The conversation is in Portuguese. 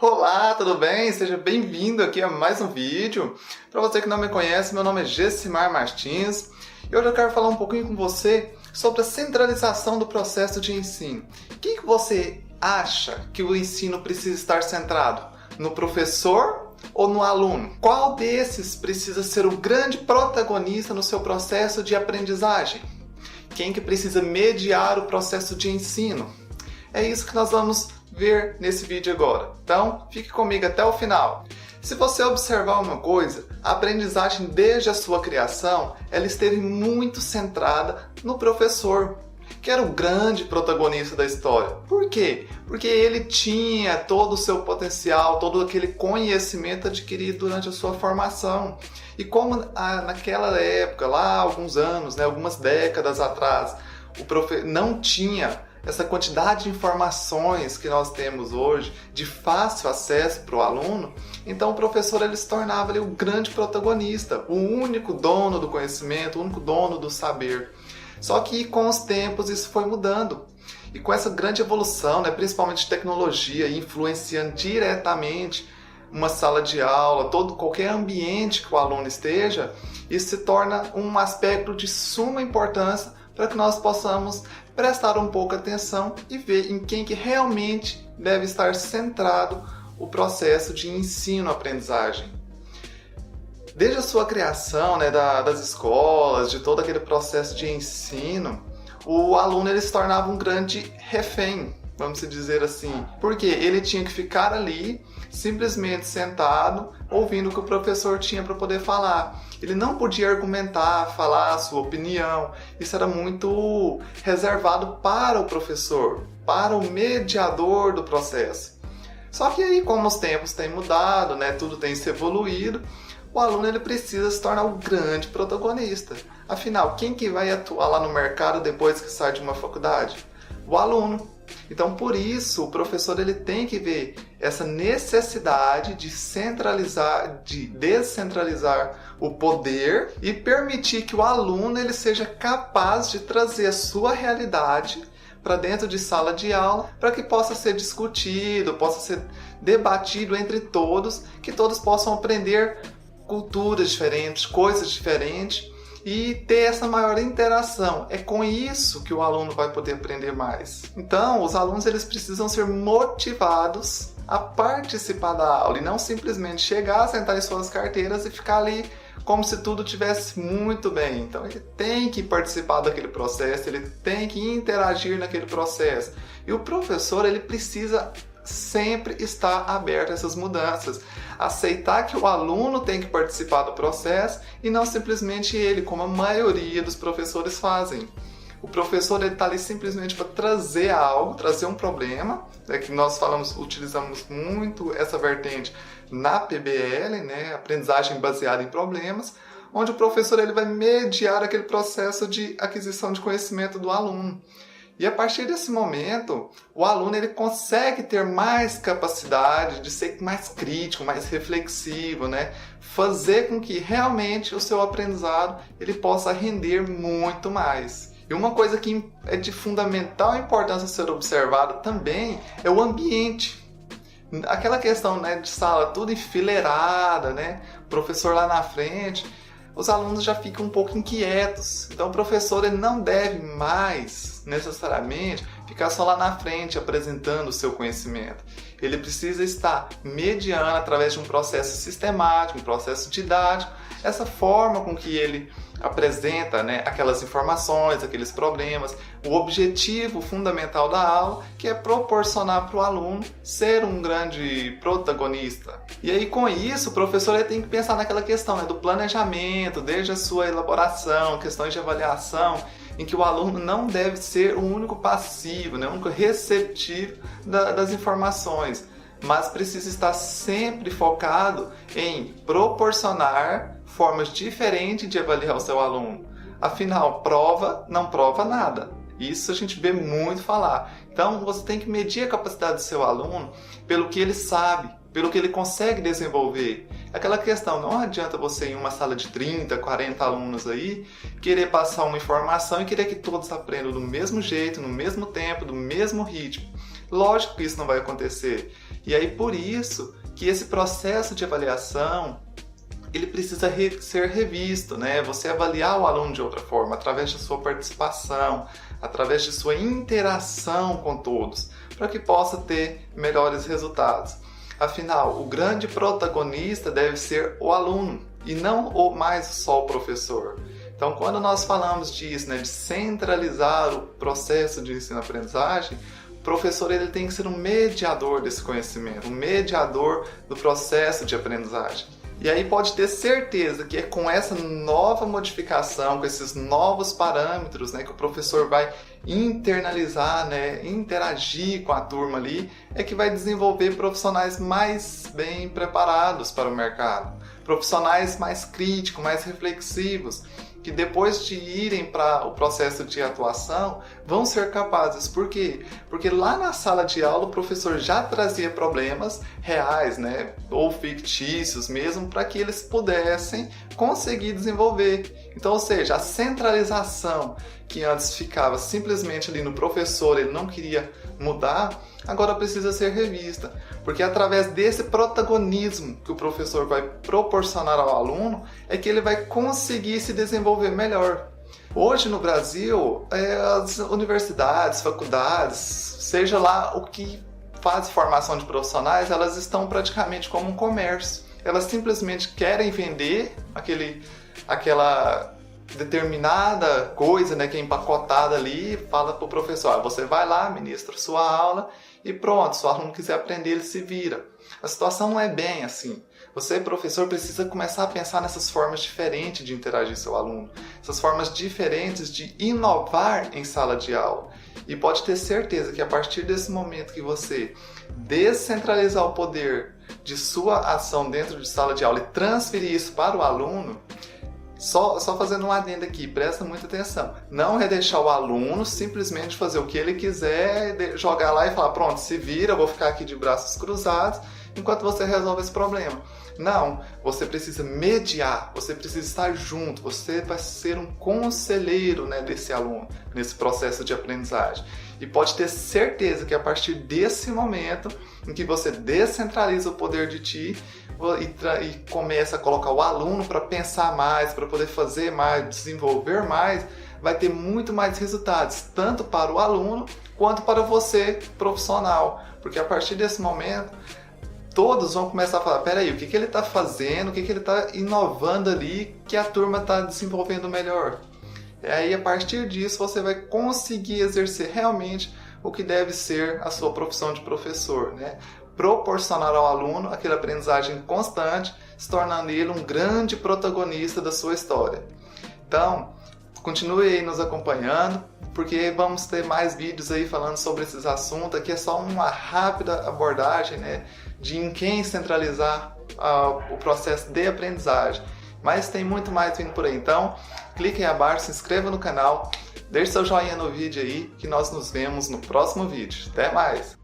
Olá, tudo bem? Seja bem-vindo aqui a mais um vídeo. Para você que não me conhece, meu nome é Gessimar Martins e hoje eu quero falar um pouquinho com você sobre a centralização do processo de ensino. Quem que você acha que o ensino precisa estar centrado? No professor ou no aluno? Qual desses precisa ser o grande protagonista no seu processo de aprendizagem? Quem que precisa mediar o processo de ensino? É isso que nós vamos ver nesse vídeo agora. Então, fique comigo até o final. Se você observar uma coisa, a aprendizagem desde a sua criação, ela esteve muito centrada no professor, que era o grande protagonista da história. Por quê? Porque ele tinha todo o seu potencial, todo aquele conhecimento adquirido durante a sua formação. E como naquela época, lá há alguns anos, algumas décadas atrás, o professor não tinha essa quantidade de informações que nós temos hoje, de fácil acesso para o aluno, então o professor ele se tornava ali o grande protagonista, o único dono do conhecimento, o único dono do saber. Só que com os tempos isso foi mudando. E com essa grande evolução, principalmente de tecnologia, influenciando diretamente uma sala de aula, qualquer ambiente que o aluno esteja, isso se torna um aspecto de suma importância para que nós possamos prestar um pouco atenção e ver em quem que realmente deve estar centrado o processo de ensino-aprendizagem. Desde a sua criação, das escolas, de todo aquele processo de ensino, o aluno ele se tornava um grande refém, vamos dizer assim, porque ele tinha que ficar ali, simplesmente sentado, ouvindo o que o professor tinha para poder falar. Ele não podia argumentar, falar a sua opinião. Isso era muito reservado para o professor, para o mediador do processo. Só que aí, como os tempos têm mudado, tudo tem se evoluído, o aluno ele precisa se tornar o grande protagonista. Afinal, quem que vai atuar lá no mercado depois que sai de uma faculdade? O aluno. Então, por isso, o professor ele tem que ver essa necessidade de centralizar, de descentralizar o poder e permitir que o aluno ele seja capaz de trazer a sua realidade para dentro de sala de aula, para que possa ser discutido, possa ser debatido entre todos, que todos possam aprender culturas diferentes, coisas diferentes, e ter essa maior interação. É com isso que o aluno vai poder aprender mais. Então, os alunos eles precisam ser motivados a participar da aula e não simplesmente chegar, sentar em suas carteiras e ficar ali como se tudo tivesse muito bem. Então, ele tem que participar daquele processo, ele tem que interagir naquele processo. E o professor ele precisa sempre estar aberto a essas mudanças, aceitar que o aluno tem que participar do processo e não simplesmente ele, como a maioria dos professores fazem. O professor está ali simplesmente para trazer algo, trazer um problema, que nós utilizamos muito essa vertente na PBL, aprendizagem baseada em problemas, onde o professor ele vai mediar aquele processo de aquisição de conhecimento do aluno. E a partir desse momento, o aluno ele consegue ter mais capacidade de ser mais crítico, mais reflexivo, fazer com que realmente o seu aprendizado ele possa render muito mais. E uma coisa que é de fundamental importância ser observada também é o ambiente. Aquela questão de sala tudo enfileirada, professor lá na frente, os alunos já ficam um pouco inquietos. Então o professor ele não deve mais necessariamente ficar só lá na frente apresentando o seu conhecimento. Ele precisa estar mediando através de um processo sistemático, um processo didático, essa forma com que ele apresenta aquelas informações, aqueles problemas, o objetivo fundamental da aula, que é proporcionar para o aluno ser um grande protagonista. E aí com isso o professor ele tem que pensar naquela questão do planejamento, desde a sua elaboração, questões de avaliação, em que o aluno não deve ser o único passivo, o único receptivo das informações, mas precisa estar sempre focado em proporcionar formas diferentes de avaliar o seu aluno. Afinal, prova não prova nada. Isso a gente vê muito falar. Então, você tem que medir a capacidade do seu aluno pelo que ele sabe, pelo que ele consegue desenvolver. Aquela questão, não adianta você ir em uma sala de 30, 40 alunos aí, querer passar uma informação e querer que todos aprendam do mesmo jeito, no mesmo tempo, do mesmo ritmo. Lógico que isso não vai acontecer. E aí por isso que esse processo de avaliação ele precisa ser revisto, né? Você avaliar o aluno de outra forma, através de sua participação, através de sua interação com todos, para que possa ter melhores resultados. Afinal, o grande protagonista deve ser o aluno e não mais só o professor. Então, quando nós falamos disso, né, de centralizar o processo de ensino-aprendizagem, o professor ele tem que ser um mediador desse conhecimento, um mediador do processo de aprendizagem. E aí pode ter certeza que é com essa nova modificação, com esses novos parâmetros, né, que o professor vai internalizar, né, interagir com a turma ali, é que vai desenvolver profissionais mais bem preparados para o mercado, profissionais mais críticos, mais reflexivos, que depois de irem para o processo de atuação, vão ser capazes. Por quê? Porque lá na sala de aula o professor já trazia problemas reais, né? Ou fictícios mesmo, para que eles pudessem conseguir desenvolver. Então, ou seja, a centralização que antes ficava simplesmente ali no professor, ele não queria mudar, agora precisa ser revista, porque através desse protagonismo que o professor vai proporcionar ao aluno, é que ele vai conseguir se desenvolver melhor. Hoje no Brasil, as universidades, faculdades, seja lá o que faz formação de profissionais, elas estão praticamente como um comércio. Elas simplesmente querem vender aquela determinada coisa, né, que é empacotada ali, fala para o professor, você vai lá, ministra sua aula e pronto, se o aluno quiser aprender, ele se vira. A situação não é bem assim. Você, professor, precisa começar a pensar nessas formas diferentes de interagir com seu aluno, essas formas diferentes de inovar em sala de aula. E pode ter certeza que a partir desse momento que você descentralizar o poder de sua ação dentro de sala de aula e transferir isso para o aluno, só fazendo um adendo aqui, presta muita atenção. Não é deixar o aluno simplesmente fazer o que ele quiser, jogar lá e falar, pronto, se vira, eu vou ficar aqui de braços cruzados enquanto você resolve esse problema. Não, você precisa mediar, você precisa estar junto, você vai ser um conselheiro, né, desse aluno, nesse processo de aprendizagem. E pode ter certeza que a partir desse momento em que você descentraliza o poder de ti e começa a colocar o aluno para pensar mais, para poder fazer mais, desenvolver mais, vai ter muito mais resultados, tanto para o aluno quanto para você, profissional. Porque a partir desse momento, todos vão começar a falar, peraí, o que ele está fazendo, o que ele está inovando ali que a turma está desenvolvendo melhor. E aí, a partir disso, você vai conseguir exercer realmente o que deve ser a sua profissão de professor, né? Proporcionar ao aluno aquela aprendizagem constante, se tornando ele um grande protagonista da sua história. Então, continue aí nos acompanhando, porque vamos ter mais vídeos aí falando sobre esses assuntos. Aqui é só uma rápida abordagem, né, de em quem centralizar o processo de aprendizagem. Mas tem muito mais vindo por aí. Então, clique aí abaixo, se inscreva no canal, deixe seu joinha no vídeo aí, que nós nos vemos no próximo vídeo. Até mais!